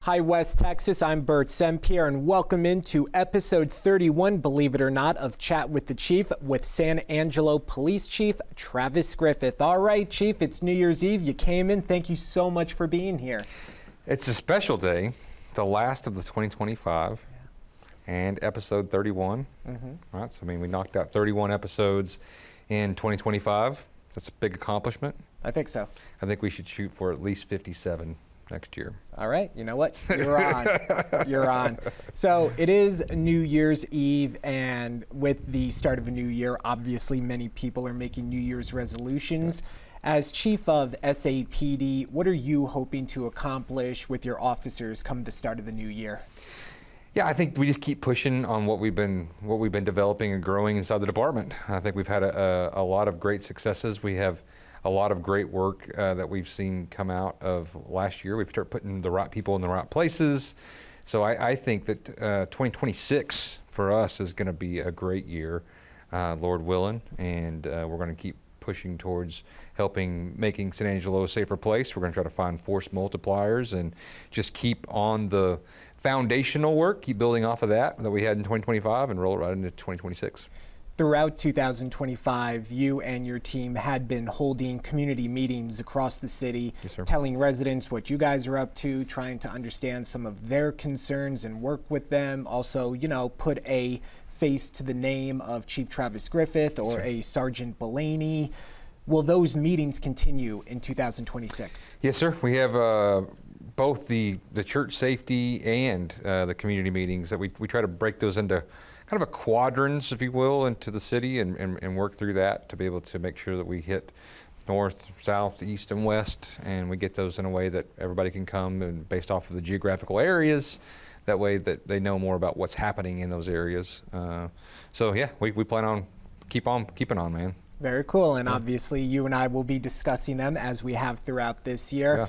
Hi, West Texas. I'm Burt Sempier, and welcome into episode 31, believe it or not, of Chat with the Chief with San Angelo Police Chief Travis Griffith. All right, Chief, it's New Year's Eve. You came in. Thank you so much for being here. It's a special day, the last of the 2025, and episode 31. Right? So, I mean, we knocked out 31 episodes in 2025. That's a big accomplishment. I think so. I think we should shoot for at least 57 next year. All right, you know what? You're on. You're on. So it is New Year's Eve, and with the start of a new year, obviously many people are making New Year's resolutions. As Chief of SAPD, what are you hoping to accomplish with your officers come the start of the new year? Yeah, I think we just keep pushing on what we've been developing and growing inside the department. I think we've had a lot of great successes. We have a lot of great work that we've seen come out of last year. We've started putting the right people in the right places. So I think that 2026 for us is going to be a great year, Lord willing, and we're going to keep pushing towards making San Angelo a safer place. We're going to try to find force multipliers and just keep on the foundational work, keep building off of that we had in 2025 and roll it right into 2026. Throughout 2025, you and your team had been holding community meetings across the city, telling residents what you guys are up to, trying to understand some of their concerns and work with them. Also, you know, put a face to the name of Chief Travis Griffith or a Sergeant Blaney. Will those meetings continue in 2026? Yes, sir. We have both the church safety and the community meetings that we try to break those into kind of a quadrants, if you will, into the city and work through that to be able to make sure that we hit north, south, east, and west, and we get those in a way that everybody can come and based off of the geographical areas. That way that they know more about what's happening in those areas. So yeah, we plan on keeping on, man. Very cool, and obviously you and I will be discussing them as we have throughout this year. Yeah.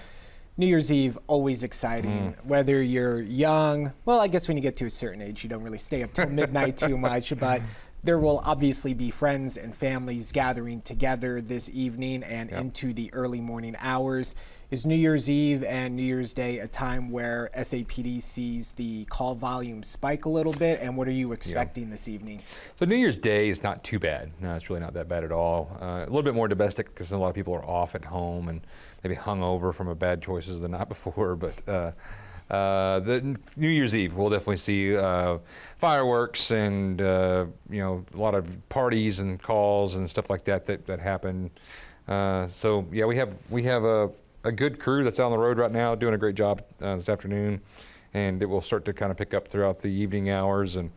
New Year's Eve, always exciting, whether you're young. Well, I guess when you get to a certain age, you don't really stay up till midnight too much, but there will obviously be friends and families gathering together this evening and into the early morning hours. Is New Year's Eve and New Year's Day a time where SAPD sees the call volume spike a little bit, and what are you expecting this evening? So New Year's Day is not too bad. No, it's really not that bad at all. A little bit more domestic because a lot of people are off at home and maybe hungover from a bad choices the night before, but the New Year's Eve, we'll definitely see fireworks and a lot of parties and calls and stuff like that happen. So yeah, we have a good crew that's out on the road right now, doing a great job this afternoon, and it will start to kind of pick up throughout the evening hours, and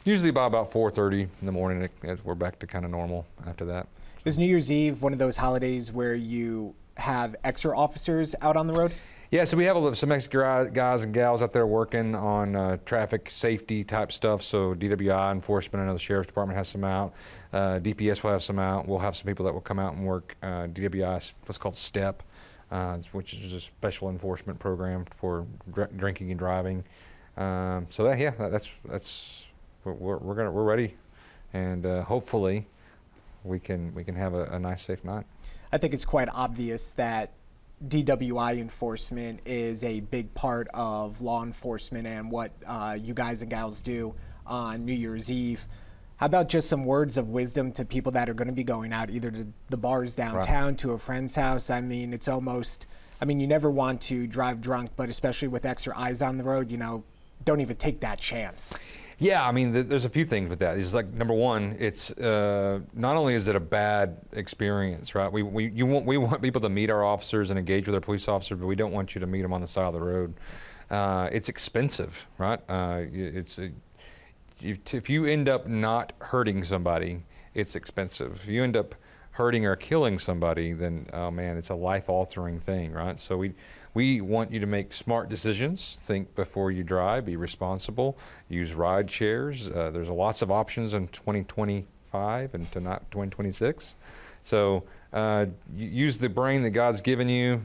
usually by about 4:30 in the morning, we're back to kind of normal after that. Is New Year's Eve one of those holidays where you have extra officers out on the road? Yeah, so we have some extra guys and gals out there working on traffic safety type stuff. So DWI enforcement, I know the Sheriff's Department has some out. DPS will have some out. We'll have some people that will come out and work DWI, what's called STEP, which is a special enforcement program for drinking and driving. We're ready, and hopefully we can have a nice, safe night. I think it's quite obvious that DWI enforcement is a big part of law enforcement and what you guys and gals do on New Year's Eve. How about just some words of wisdom to people that are going to be going out either to the bars downtown, to a friend's house? I mean, you never want to drive drunk, but especially with extra eyes on the road, don't even take that chance. Yeah, I mean, there's a few things with that. It's like, number one, it's not only is it a bad experience, right? We want people to meet our officers and engage with their police officers, but we don't want you to meet them on the side of the road. It's expensive, right? If you end up not hurting somebody, it's expensive. If you end up hurting or killing somebody, then, oh man, it's a life-altering thing, right? So we want you to make smart decisions, think before you drive, be responsible, use ride shares. There's lots of options in 2025 and to not 2026. So use the brain that God's given you,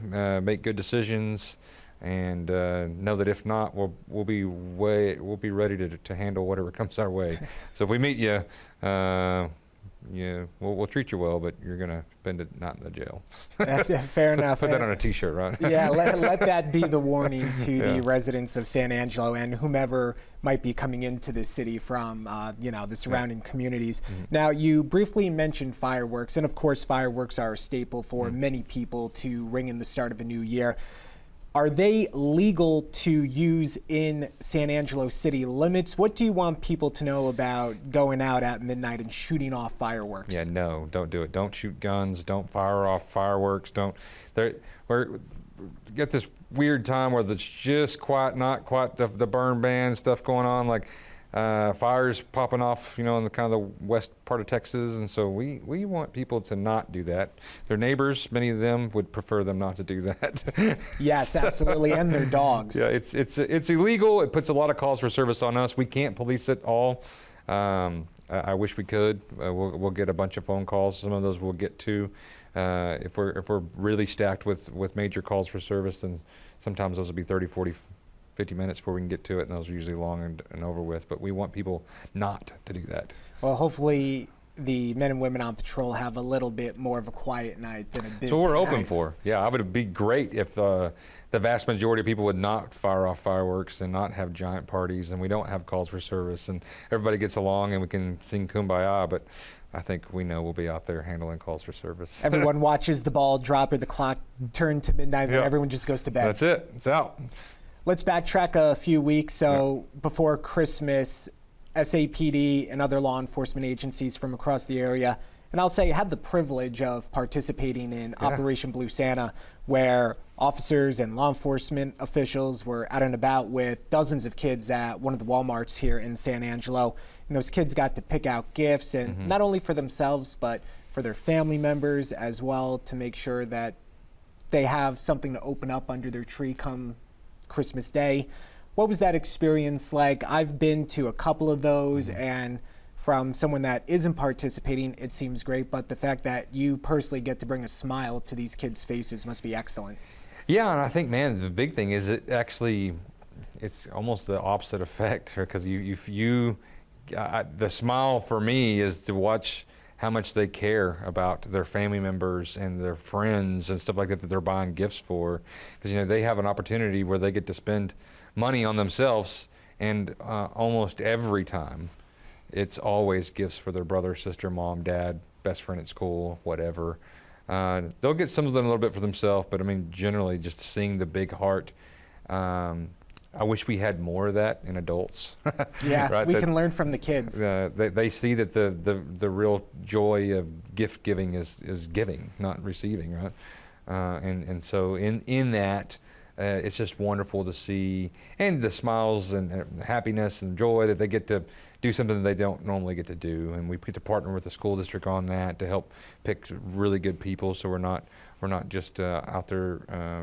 make good decisions, and know that if not, we'll be ready to handle whatever comes our way. So if we meet you, we'll treat you well, but you're going to spend it not in the jail. Fair enough. Put that on a T-shirt, right? Yeah, let that be the warning to Yeah. the residents of San Angelo and whomever might be coming into the city from, the surrounding communities. Mm-hmm. Now, you briefly mentioned fireworks, and of course, fireworks are a staple for Mm-hmm. many people to ring in the start of a new year. Are they legal to use in San Angelo city limits? What do you want people to know about going out at midnight and shooting off fireworks? Yeah, no, don't do it. Don't shoot guns. Don't fire off fireworks. We're get this weird time where it's just not quite the burn ban stuff going on, like fires popping off, in the kind of the west part of Texas, and so we want people to not do that. Their neighbors, many of them would prefer them not to do that. Yes, absolutely, and their dogs. Yeah, it's illegal. It puts a lot of calls for service on us. We can't police it all. I wish we could. We'll get a bunch of phone calls. Some of those we'll get to. If we're really stacked with major calls for service, then sometimes those will be 30, 40, 50 minutes before we can get to it, and those are usually long and over with. But we want people not to do that. Well, hopefully the men and women on patrol have a little bit more of a quiet night than a busy So we're open night. for. Yeah, it would be great if the vast majority of people would not fire off fireworks and not have giant parties, and we don't have calls for service, and everybody gets along and we can sing Kumbaya. But I think we know we'll be out there handling calls for service. Everyone watches the ball drop or the clock turn to midnight, and Yep. everyone just goes to bed. That's it. It's out. Let's backtrack a few weeks. So before Christmas, SAPD and other law enforcement agencies from across the area, and I'll say had the privilege of participating in Operation Blue Santa, where officers and law enforcement officials were out and about with dozens of kids at one of the Walmarts here in San Angelo. And those kids got to pick out gifts, and not only for themselves, but for their family members as well, to make sure that they have something to open up under their tree come Christmas Day. What was that experience like? I've been to a couple of those, and from someone that isn't participating, it seems great, but the fact that you personally get to bring a smile to these kids' faces must be excellent. Yeah, and I think, man, the big thing is it's almost the opposite effect, because the smile for me is to watch how much they care about their family members and their friends and stuff like that they're buying gifts for, because they have an opportunity where they get to spend money on themselves, and almost every time it's always gifts for their brother, sister, mom, dad, best friend at school, whatever. They'll get some of them a little bit for themselves, but I mean generally just seeing the big heart. I wish we had more of that in adults. Yeah, right? we can learn from the kids. They see that the real joy of gift giving is giving, not receiving, right? And so in that, it's just wonderful to see, and the smiles and happiness and joy that they get to do something that they don't normally get to do. And we get to partner with the school district on that to help pick really good people, so we're not just out there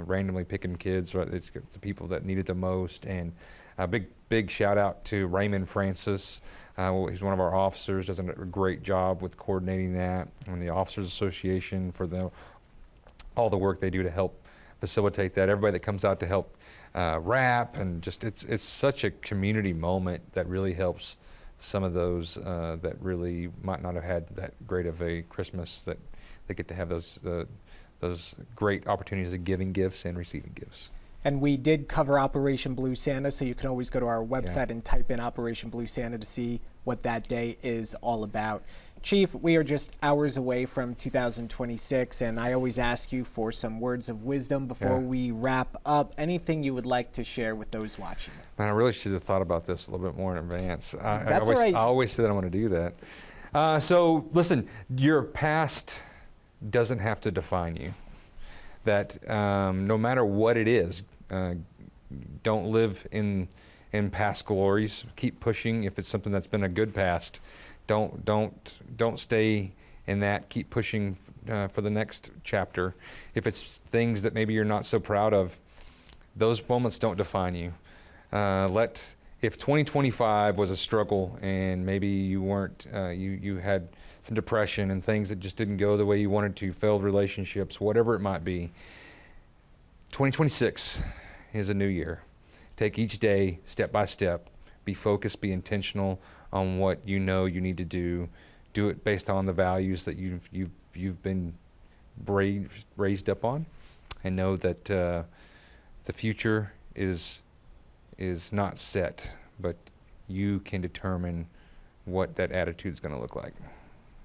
randomly picking kids, right? It's the people that need it the most. And a big shout out to Raymond Francis. He's one of our officers, does a great job with coordinating that, and the Officers Association for all the work they do to help facilitate that. Everybody that comes out to help wrap, and just it's such a community moment that really helps some of those that really might not have had that great of a Christmas, that they get to have those great opportunities of giving gifts and receiving gifts. And we did cover Operation Blue Santa, so you can always go to our website and type in Operation Blue Santa to see what that day is all about. Chief, we are just hours away from 2026, and I always ask you for some words of wisdom before we wrap up. Anything you would like to share with those watching? Man, I really should have thought about this a little bit more in advance. That's all right. I always say that I want to do that. So listen, your past doesn't have to define you. That no matter what it is, don't live in past glories. Keep pushing. If it's something that's been a good past, don't stay in that. Keep pushing for the next chapter. If it's things that maybe you're not so proud of, those moments don't define you. If 2025 was a struggle and maybe you weren't, you had some depression and things that just didn't go the way you wanted to, failed relationships, whatever it might be, 2026 is a new year. Take each day step by step. Be focused, be intentional on what you know you need to do do it based on the values that you've been raised up on, and know that the future is not set, but you can determine what that attitude is going to look like.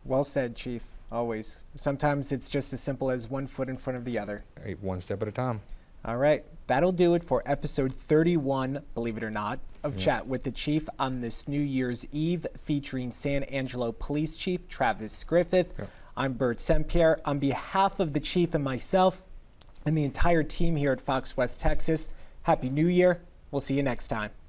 Well said, Chief. Always. Sometimes it's just as simple as one foot in front of the other. One step at a time. All right. That'll do it for episode 31, believe it or not, of Chat with the Chief on this New Year's Eve, featuring San Angelo Police Chief Travis Griffith. Yeah. I'm Burt Sempier. On behalf of the Chief and myself and the entire team here at Fox West Texas, Happy New Year. We'll see you next time.